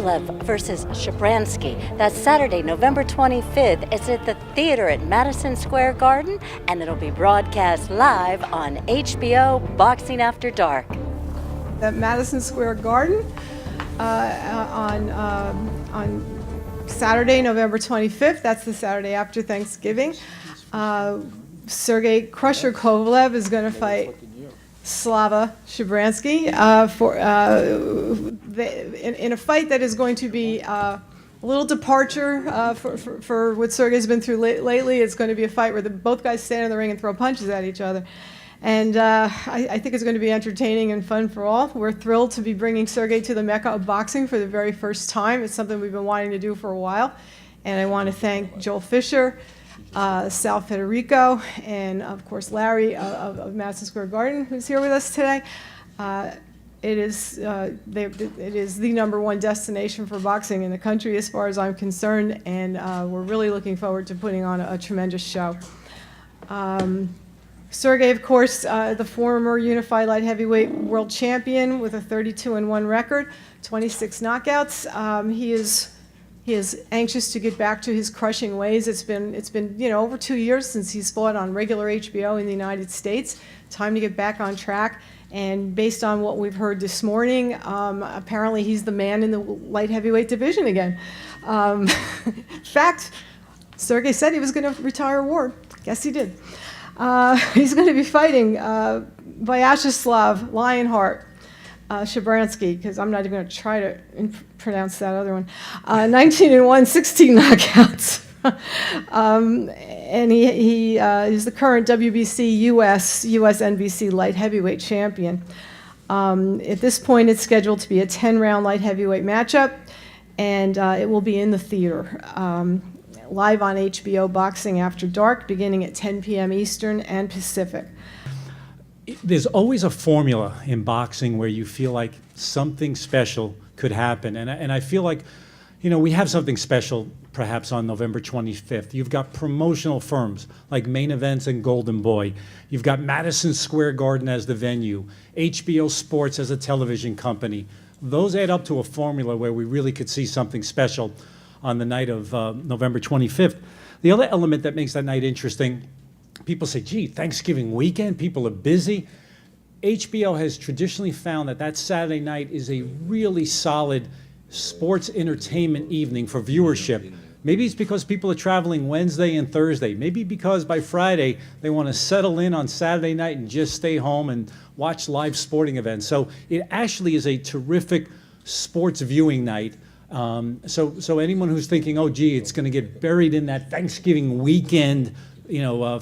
Kovalev versus Shabranskyy. That's Saturday, November 25th. It's at the theater at Madison Square Garden, and it'll be broadcast live on HBO Boxing After Dark. At Madison Square Garden on Saturday, November 25th. That's the Saturday after Thanksgiving. Sergey Krusher Kovalev is going to fight Vyacheslav Shabranskyy in a fight that is going to be a little departure for what Sergey's been through lately. It's going to be a fight where both guys stand in the ring and throw punches at each other. And I think it's going to be entertaining and fun for all. We're thrilled to be bringing Sergey to the Mecca of boxing for the very first time. It's something we've been wanting to do for a while. And I want to thank Joel Fisher, Sal Federico, and of course Larry of Madison Square Garden, who's here with us today. It is the #1 destination for boxing in the country as far as I'm concerned, and we're really looking forward to putting on a tremendous show. Sergey, of course, the former unified light heavyweight world champion with a 32-1 record, 26 knockouts. He is anxious to get back to his crushing ways. It's been over 2 years since he's fought on regular HBO in the United States. Time to get back on track. And based on what we've heard this morning, apparently he's the man in the light heavyweight division again. In fact, Sergey said he was going to retire Ward. Guess he did. He's going to be fighting Vyacheslav Hart Shabranskyy, because I'm not even going to try to pronounce that other one. 19-1, 16 knockouts. And he is the current WBC US NBC light heavyweight champion. At this point, it's scheduled to be a 10-round light heavyweight matchup, and it will be in the theater. Live on HBO Boxing After Dark, beginning at 10 p.m. Eastern and Pacific. There's always a formula in boxing where you feel like something special could happen. And I feel like, we have something special perhaps on November 25th. You've got promotional firms like Main Events and Golden Boy. You've got Madison Square Garden as the venue, HBO Sports as a television company. Those add up to a formula where we really could see something special on the night of November 25th. The other element that makes that night interesting, people say, gee, Thanksgiving weekend, people are busy. HBO has traditionally found that Saturday night is a really solid sports entertainment evening for viewership. Maybe it's because people are traveling Wednesday and Thursday. Maybe because by Friday they want to settle in on Saturday night and just stay home and watch live sporting events. So it actually is a terrific sports viewing night. So anyone who's thinking, oh, gee, it's going to get buried in that Thanksgiving weekend,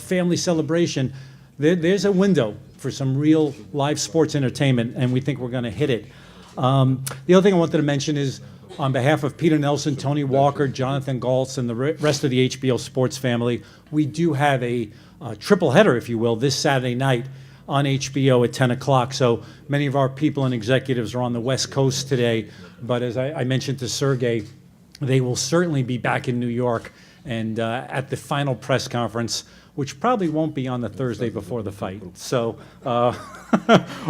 family celebration, there's a window for some real live sports entertainment, and we think we're going to hit it. The other thing I wanted to mention is, on behalf of Peter Nelson, Tony Walker, Jonathan Galtz, and the rest of the HBO Sports family, we do have a triple header, if you will, this Saturday night on HBO at 10 o'clock. So many of our people and executives are on the West Coast today, but as I mentioned to Sergey, they will certainly be back in New York and at the final press conference, which probably won't be on the Thursday before the fight. So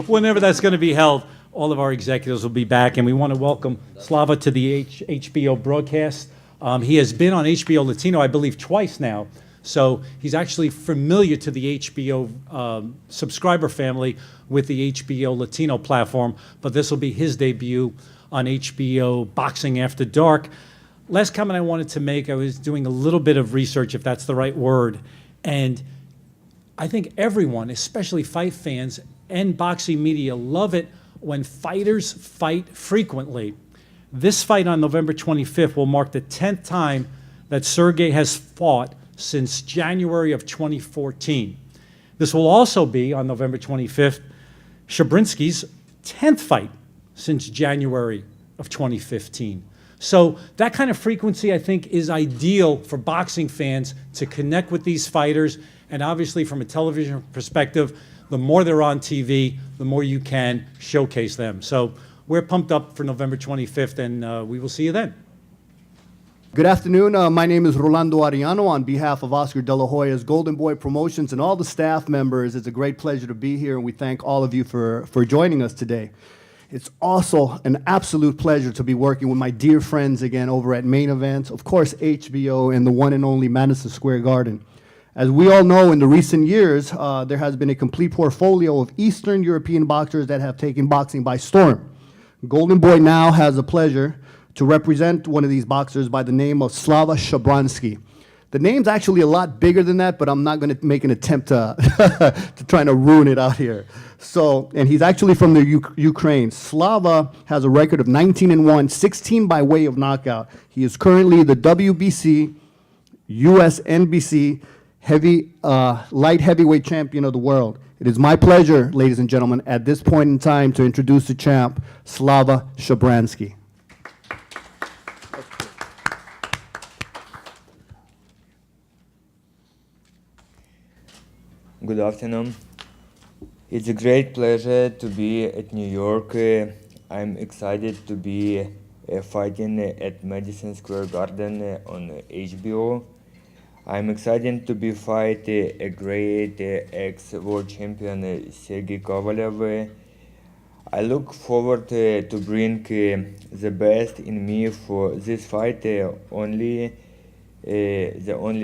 whenever that's going to be held, all of our executives will be back, and we want to welcome Slava to the HBO broadcast. He has been on HBO Latino, I believe, twice now. So he's actually familiar to the HBO subscriber family with the HBO Latino platform, but this will be his debut on HBO Boxing After Dark. Last comment I wanted to make, I was doing a little bit of research, if that's the right word, and I think everyone, especially fight fans and boxing media, love it when fighters fight frequently. This fight on November 25th will mark the 10th time that Sergey has fought since January of 2014. This will also be, on November 25th, Shabransky's 10th fight since January of 2015. So that kind of frequency, I think, is ideal for boxing fans to connect with these fighters. And obviously, from a television perspective, the more they're on TV, the more you can showcase them. So we're pumped up for November 25th, and we will see you then. Good afternoon. My name is Rolando Ariano. On behalf of Oscar De La Hoya's Golden Boy Promotions and all the staff members, it's a great pleasure to be here, and we thank all of you for joining us today. It's also an absolute pleasure to be working with my dear friends again over at Main Event, of course HBO, and the one and only Madison Square Garden. As we all know, in the recent years, there has been a complete portfolio of Eastern European boxers that have taken boxing by storm. Golden Boy now has the pleasure to represent one of these boxers by the name of Slava Shabranskyy. The name's actually a lot bigger than that, but I'm not going to make an attempt to, to try to ruin it out here. So, and he's actually from the Ukraine. Slava has a record of 19-1, 16 by way of knockout. He is currently the WBC, US NBC light heavyweight champion of the world. It is my pleasure, ladies and gentlemen, at this point in time to introduce the champ, Slava Shabranskyy. Good afternoon. It's a great pleasure to be at New York. I'm excited to be fighting at Madison Square Garden on HBO. I'm excited to be fight a great ex-world champion Sergey Kovalev. I look forward to bring the best in me for this fight. The only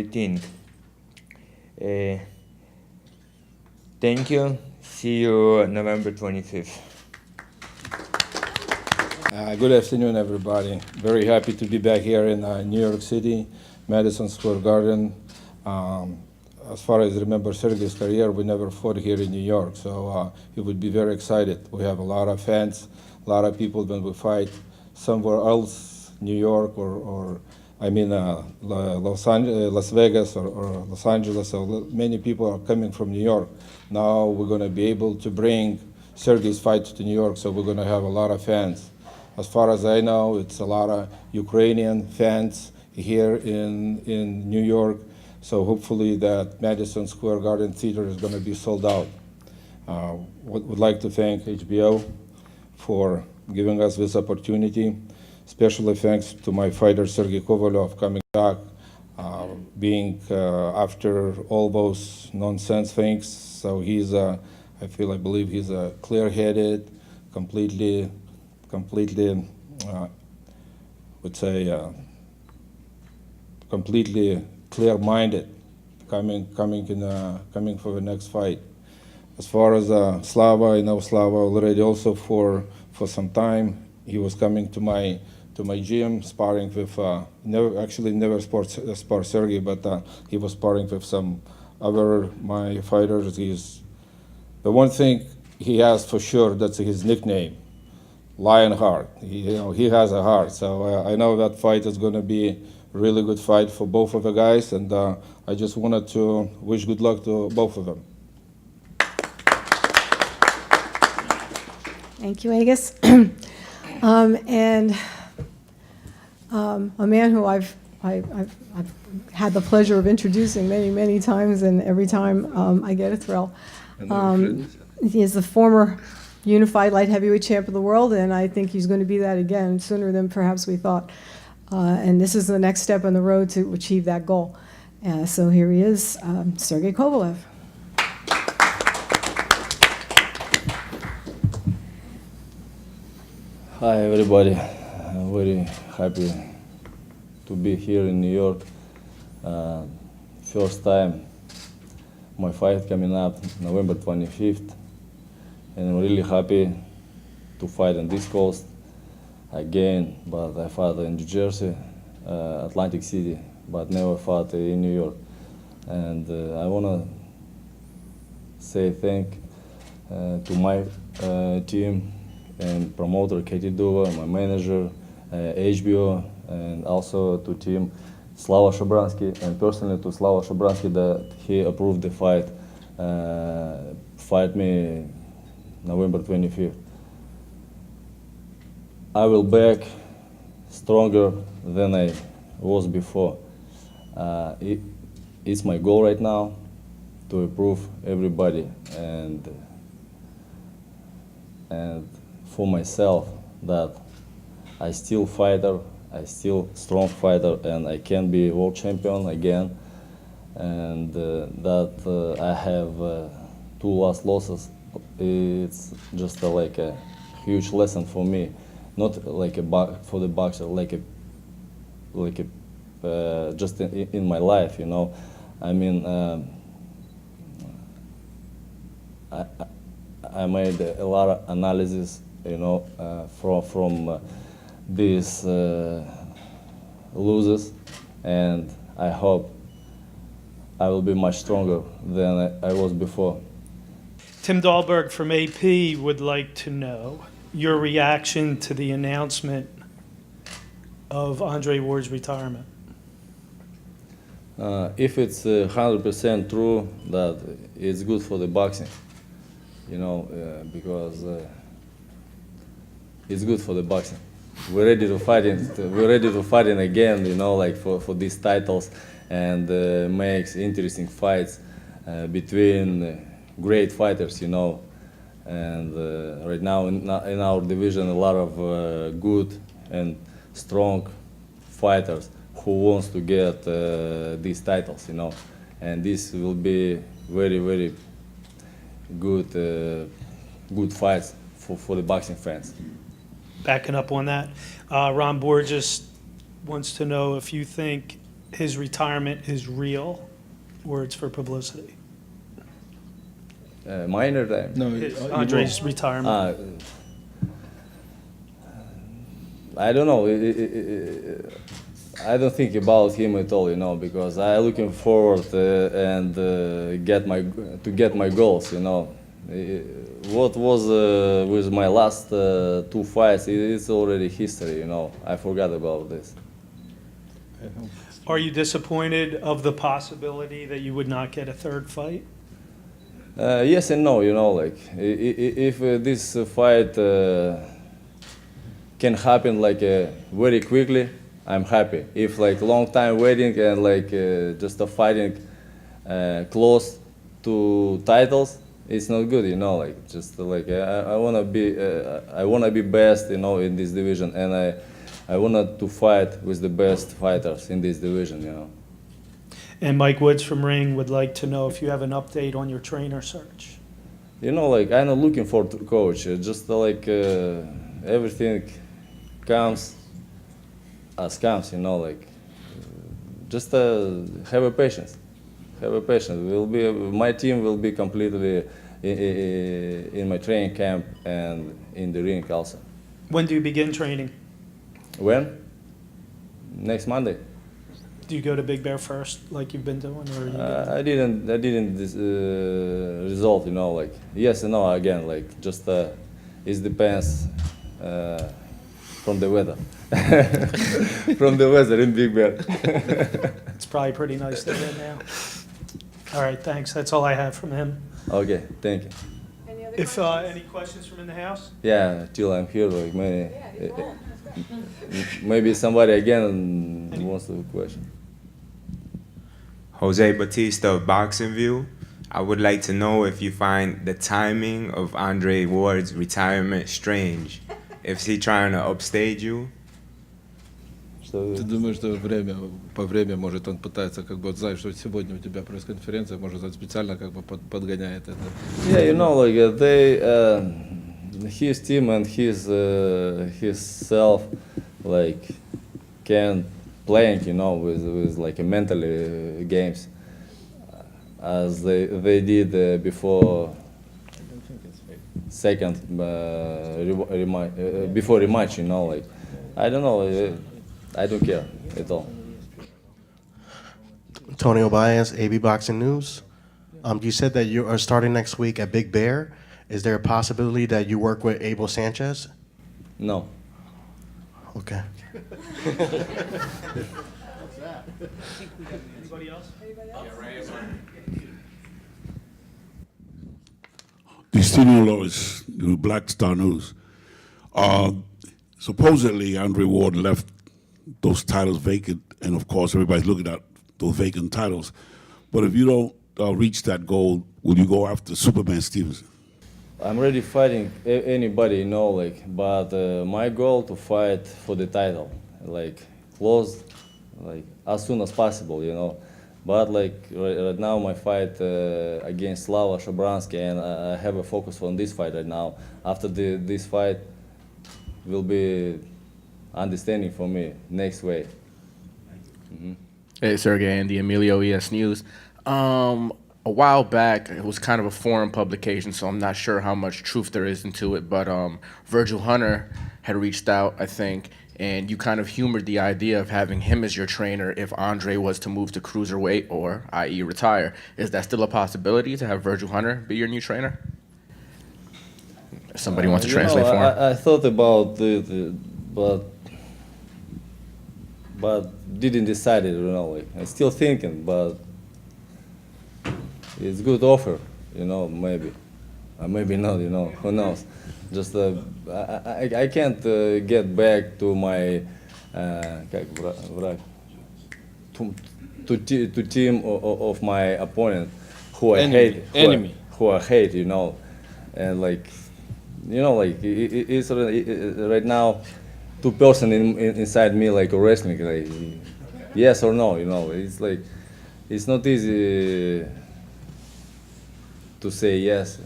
thing. Thank you. See you November 25th. Good afternoon, everybody. Very happy to be back here in New York City, Madison Square Garden. As far as I remember Sergey's career, we never fought here in New York, so he would be very excited. We have a lot of fans, a lot of people when we fight somewhere else, New York or Las Vegas or Los Angeles. So many people are coming from New York. Now we're going to be able to bring Sergey's fight to New York, so we're going to have a lot of fans. As far as I know, it's a lot of Ukrainian fans here in New York. So hopefully that Madison Square Garden Theater is going to be sold out. Would like to thank HBO for giving us this opportunity. Especially thanks to my fighter Sergey Kovalev coming back, being after all those nonsense things. So he's, I believe he's a clear-headed, completely, completely clear-minded, coming for the next fight. As far as Slava, I know Slava already also for some time. He was coming to my gym, sparring with never spar Sergey, but he was sparring with some other my fighters. The one thing he has for sure, that's his nickname, Lion Heart. He has a heart. So I know that fight is going to be a really good fight for both of the guys, and I just wanted to wish good luck to both of them. Thank you, Agus. A man who I've had the pleasure of introducing many times, and every time I get a thrill. He is the former unified light heavyweight champ of the world, and I think he's going to be that again sooner than perhaps we thought. And this is the next step on the road to achieve that goal. So here he is, Sergey Kovalev. Hi everybody, I'm very happy to be here in New York. First time my fight coming up November 25th, and I'm really happy to fight on this coast again, but I fought in New Jersey, Atlantic City, but never fought in New York. And I want to say thank to my team and promoter Katie Duva, my manager, HBO, and also to team Slava Shabranskyy, and personally to Slava Shabranskyy that he approved the fight, fight me November 25th. I will back stronger than I was before. It's my goal right now to improve everybody and for myself that I still fighter, I still strong fighter, and I can be world champion again. And that I have 2 last losses. It's just like a huge lesson for me, not like for the boxer, like a just in my life, you know. I mean, I made a lot of analysis, you know, from these losers, and I hope I will be much stronger than I was before. Tim Dahlberg from AP would like to know your reaction to the announcement of Andre Ward's retirement. If it's 100% true that it's good for the boxing, you know, because it's good for the boxing. We're ready to fight it. We're ready to fight it again, you know, like for these titles, and makes interesting fights between great fighters, you know. And right now in our division, a lot of good and strong fighters who wants to get these titles, you know. And this will be very, very good, good fights for the boxing fans. Backing up on that, Ron Borges wants to know if you think his retirement is real or it's for publicity. Minor time. No, Andre's retirement. I don't know. I don't think about him at all, you know, because I'm looking forward and get my goals, you know. What was with my last two fights? It's already history, you know. I forgot about this. Are you disappointed of the possibility that you would not get a third fight? Yes and no, you know, like if this fight can happen like very quickly, I'm happy. If like long time waiting and like just a fighting close to titles, it's not good, you know. Like just like I wanna be best, you know, in this division, and I wanted to fight with the best fighters in this division, you know. And Mike Woods from Ring would like to know if you have an update on your trainer search. You know, like I'm not looking for a coach. Just like everything comes as comes. You know, like just have a patience. Have a patience. My team will be completely in my training camp and in the ring also. When do you begin training? When? Next Monday. Do you go to Big Bear first, like you've been doing, or I didn't resolve, you know, like yes and no again, like just it depends from the weather, from the weather in Big Bear. It's probably pretty nice there right now. All right, thanks. That's all I have from him. Okay, thank you. If any questions from in the house? Yeah, till I'm here, like maybe somebody again wants to question. Jose Batista of Boxing View. I would like to know if you find the timing of Andre Ward's retirement strange. Is he trying to upstage you? Ты думаешь, что по время, может, он пытается, как бы, знаешь, что сегодня у тебя пресс-конференция, может, он специально как бы подгоняет это? Yeah, you know, like his team and his self, like, can playing, you know, with like a mentally games, as they did before second before rematch, you know, like I don't know, I don't care at all. Tony Obias, AB Boxing News. You said that you are starting next week at Big Bear. Is there a possibility that you work with Abel Sanchez? No. Okay. Anybody else? Destino Lois, Black Star News. Supposedly, Andre Ward left those titles vacant, and of course, everybody's looking at those vacant titles. But if you don't reach that goal, will you go after Superman Stevenson? I'm ready fighting anybody, you know, like, but my goal to fight for the title, like, close, like, as soon as possible, you know. But, like, right now, my fight against Vyacheslav Shabranskyy, and I have a focus on this fight right now. After this fight, will be understanding for me next way. Hey, Sergey, Andy, Emilio, ES News. A while back, it was kind of a foreign publication, so I'm not sure how much truth there is into it, but Virgil Hunter had reached out, I think, and you kind of humored the idea of having him as your trainer if Andre was to move to cruiserweight or, i.e., retire. Is that still a possibility to have Virgil Hunter be your new trainer? If somebody wants to translate for him. I thought about but didn't decide it, like, I'm still thinking, but it's good offer, maybe. Maybe not, who knows. Just, I can't get back to my, to team of my opponent who I hate. Who I hate, and like, it's right now, two person inside me like wrestling, like yes or no, it's like it's not easy to say yes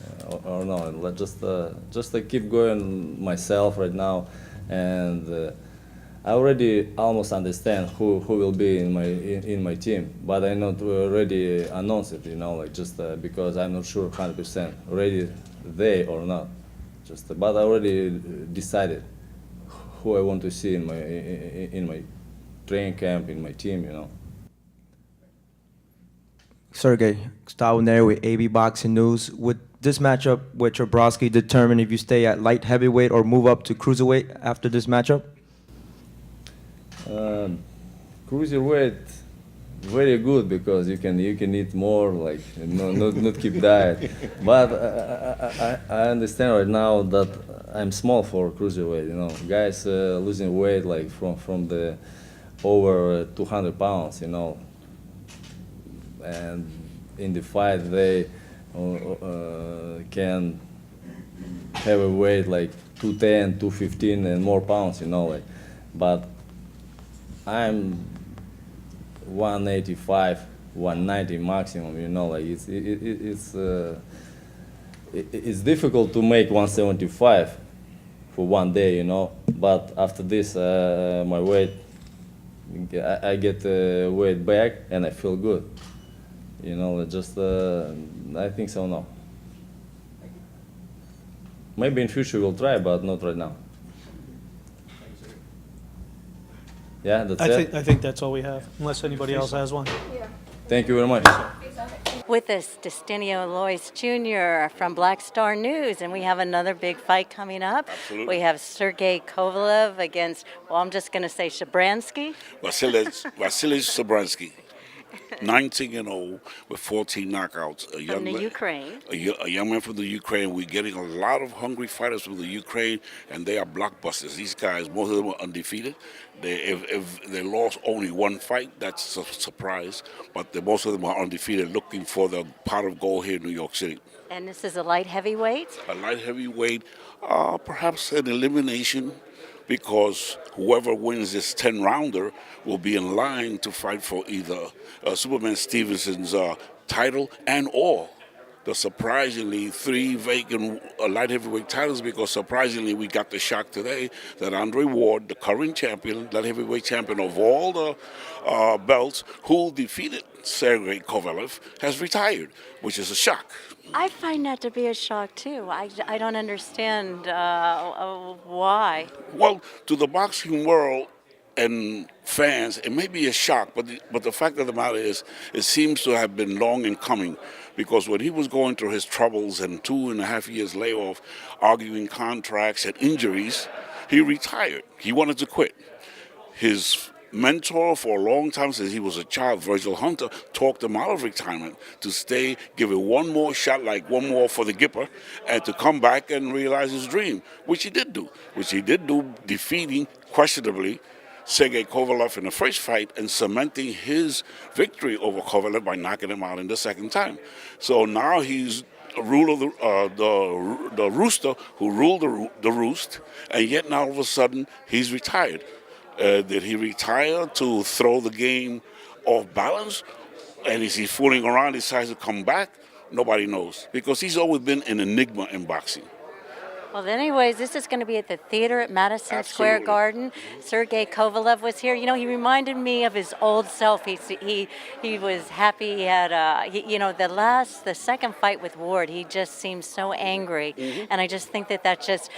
or no. Let just keep going myself right now, and I already almost understand who will be in my team, but I not already announced it, like just because I'm not sure 100% ready they or not. But I already decided who I want to see in my training camp, in my team, Sergey, Gustavo Neri with AB Boxing News. Would this matchup with Shabranskyy determine if you stay at light heavyweight or move up to cruiserweight after this matchup? Cruiserweight, very good because you can eat more, like not keep diet. But I understand right now that I'm small for cruiserweight. Guys losing weight like from the over 200 pounds, and in the fight they can have a weight like 210, 215 and more pounds, like. But I'm 185, 190 maximum, like it's difficult to make 175 for one day, but after this my weight, I get weight back and I feel good, just I think so now. Maybe in future we'll try, but not right now. Yeah, that's it. I think that's all we have, unless anybody else has one. Thank you very much. With us, Destinio Lois Jr. from Black Star News, and we have another big fight coming up. Absolutely. We have Sergey Kovalev against, well, I'm just going to say Shabranskyy. Vyacheslav Shabranskyy, 19-0 with 14 knockouts. From the Ukraine. A young man from the Ukraine. We're getting a lot of hungry fighters from the Ukraine, and they are blockbusters. These guys, most of them are undefeated. If they lost only one fight, that's a surprise. But most of them are undefeated, looking for the pot of gold here in New York City. And this is a light heavyweight? A light heavyweight, perhaps an elimination, because whoever wins this 10-rounder will be in line to fight for either Superman Stevenson's title and or the surprisingly 3 vacant light heavyweight titles, because surprisingly we got the shock today that Andre Ward, the current champion, light heavyweight champion of all the belts, who defeated Sergey Kovalev, has retired, which is a shock. I find that to be a shock, too. I don't understand why. Well, to the boxing world and fans, it may be a shock, but the fact of the matter is, it seems to have been long in coming, because when he was going through his troubles and 2.5 years layoff, arguing contracts and injuries, he retired. He wanted to quit. His mentor for a long time, since he was a child, Virgil Hunter, talked him out of retirement to stay, give it one more shot, like one more for the Gipper, and to come back and realize his dream, which he did do, defeating, questionably, Sergey Kovalev in the first fight and cementing his victory over Kovalev by knocking him out in the second time. So now he's a ruler of the rooster who ruled the roost, and yet now all of a sudden he's retired. Did he retire to throw the game off balance? And is he fooling around, decides to come back? Nobody knows, because he's always been an enigma in boxing. Well, anyways, this is going to be at the theater at Madison Square Garden. Sergey Kovalev was here. You know, he reminded me of his old self. He was happy. He had, you know, the second fight with Ward, he just seemed so angry, and I just think that just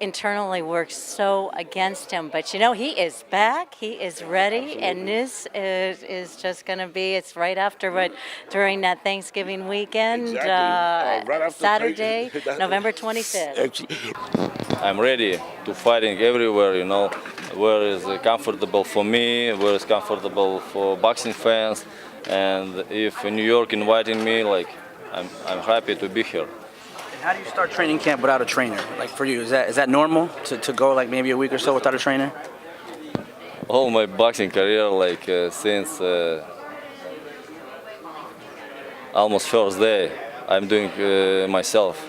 internally works so against him. But you know, he is back. He is ready, and this is just going to be. It's right after, but during that Thanksgiving weekend, Right after Saturday, November 25th. I'm ready to fighting everywhere, you know, where is comfortable for me, where is comfortable for boxing fans, and if New York inviting me, like, I'm happy to be here. And how do you start training camp without a trainer? Like for you, is that normal to go like maybe a week or so without a trainer? All my boxing career, like since almost first day, I'm doing myself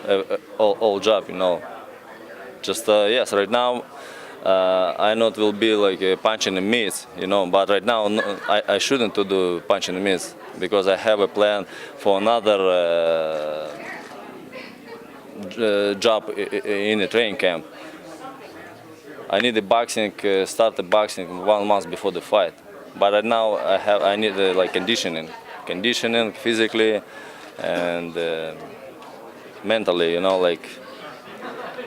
all job, you know. Just yes, right now I not will be like punching the mitts, you know. But right now I shouldn't to do punching the mitts because I have a plan for another job in the training camp. I need the boxing, start the boxing 1 month before the fight. But right now I need like conditioning physically and mentally, you know, like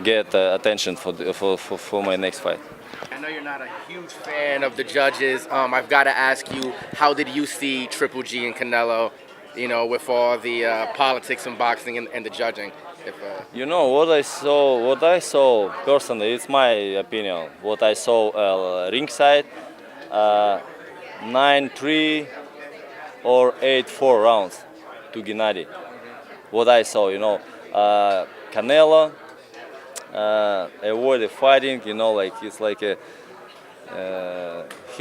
get attention for my next fight. I know you're not a huge fan of the judges. I've got to ask you, how did you see Triple G and Canelo, you know, with all the politics in boxing and the judging? You know, what I saw personally, it's my opinion, what I saw ringside, 9-3 or 8-4 rounds to Gennady. What I saw, you know, Canelo avoided fighting, you know, like it's like he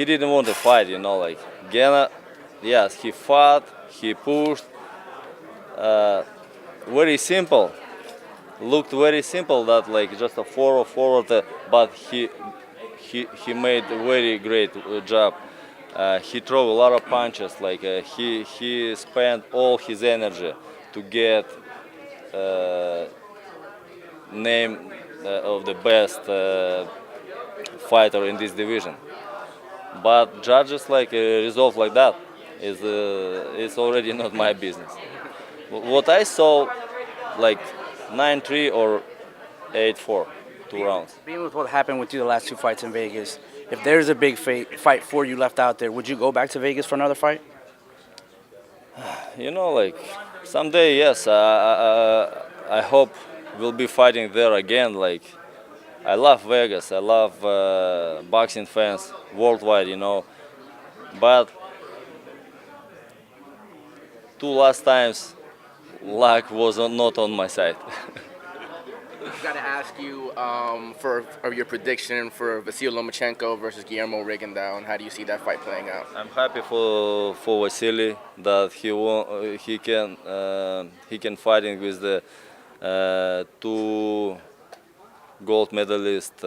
didn't want to fight, you know, like Genna, yes, he fought, he pushed, very simple, looked very simple, that like just a forward, but he made a very great job. He threw a lot of punches, like he spent all his energy to get name of the best fighter in this division. But judges like result like that is it's already not my business. What I saw, like 9-3 or 8-4, 2 rounds. Being with what happened with you the last 2 fights in Vegas, if there's a big fight for you left out there, would you go back to Vegas for another fight? You know, like someday, yes. I hope we'll be fighting there again. Like I love Vegas. I love boxing fans worldwide. You know, but 2 last times, luck was not on my side. I've got to ask you for your prediction for Vasyl Lomachenko versus Guillermo Rigondeaux, and how do you see that fight playing out? I'm happy for Vasily that he can fighting with the 2 gold medalists,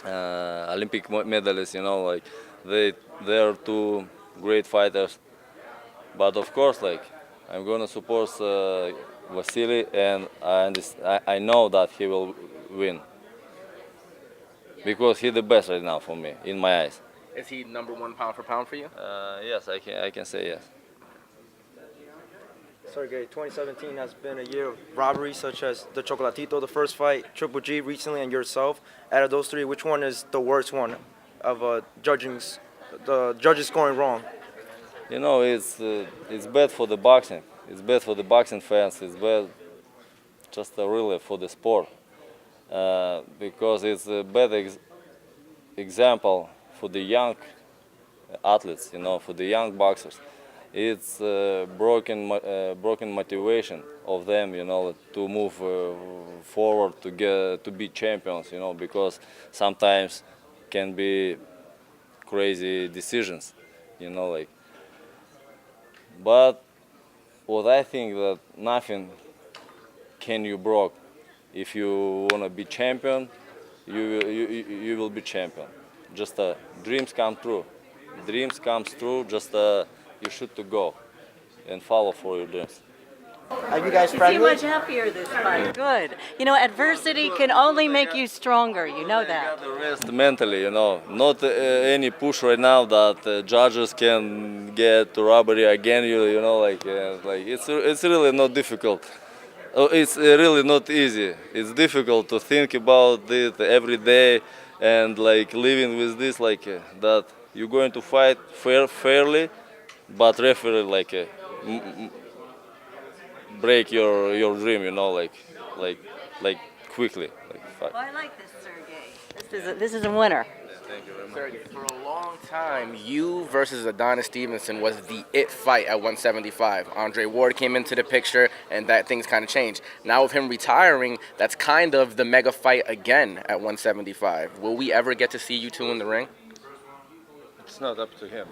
Olympic medalists. You know, like they are 2 great fighters. But of course, like I'm gonna support Vasily, and I know that he will win because he's the best right now for me, in my eyes. Is he number 1 pound for pound for you? Yes, I can say yes. Sergey, 2017 has been a year of robberies such as the Chocolatito, the first fight, Triple G recently, and yourself. Out of those 3, which one is the worst one of the judges scoring wrong? You know, it's bad for the boxing. It's bad for the boxing fans. It's bad just really for the sport because it's a bad example for the young athletes. You know, for the young boxers. It's broken motivation of them. You know, to move forward to be champions. You know, because sometimes can be crazy decisions. You know, like. But what I think that nothing can you broke. If you wanna be champion, you will be champion. Just dreams come true. Dreams comes true. Just you should to go and follow for your dreams. Are you guys You seem friendly? much happier this fight. Good. You know, adversity can only make you stronger. You know that. The rest mentally, you know, not any push right now that judges can get to robbery again. You know, like it's really not difficult. It's really not easy. It's difficult to think about it every day and like living with this, like that you're going to fight fairly, but referee like break your dream, you know, like quickly. Well, I like this, Sergey. This is a winner. Sergey, for a long time, you versus Adonis Stevenson was the it fight at 175. Andre Ward came into the picture, and that things kind of changed. Now with him retiring, that's kind of the mega fight again at 175. Will we ever get to see you two in the ring? It's not up to him.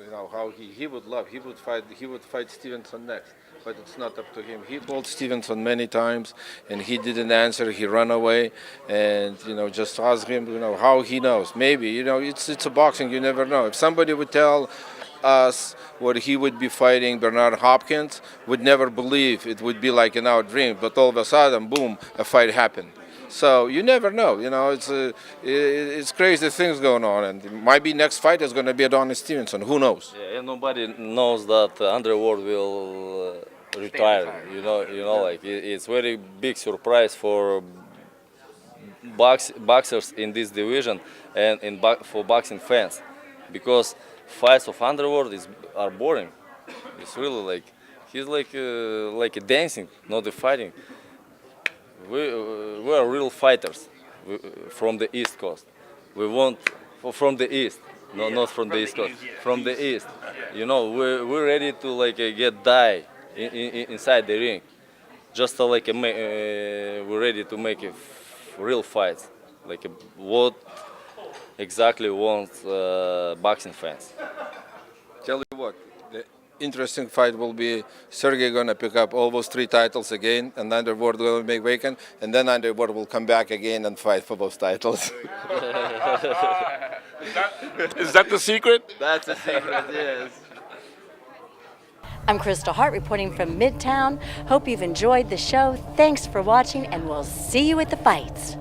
You know how he would love. He would fight Stevenson next. But it's not up to him. He called Stevenson many times, and he didn't answer. He ran away, and just ask him, how he knows. Maybe, it's a boxing. You never know. If somebody would tell us what he would be fighting Bernard Hopkins, would never believe it would be like in our dream. But all of a sudden, boom, a fight happened. So you never know. It's crazy things going on, and maybe next fight is going to be Adonis Stevenson. Who knows? Yeah, and nobody knows that Andre Ward will retire. Like it's very big surprise for boxers in this division and for boxing fans, because fights of Andre Ward are boring. It's really like he's like a dancing, not a fighting. We are real fighters from the East Coast. We want from the East, not from the East Coast. From the East, we're ready to get die inside the ring. Just we're ready to make real fights, what exactly want boxing fans. Tell you what, the interesting fight will be Sergey gonna pick up all those 3 titles again, and Andre Ward will make vacant, and then Andre Ward will come back again and fight for those titles. Is that the secret? That's a secret, yes. I'm Kristal Hart reporting from Midtown. Hope you've enjoyed the show. Thanks for watching, and we'll see you at the fights.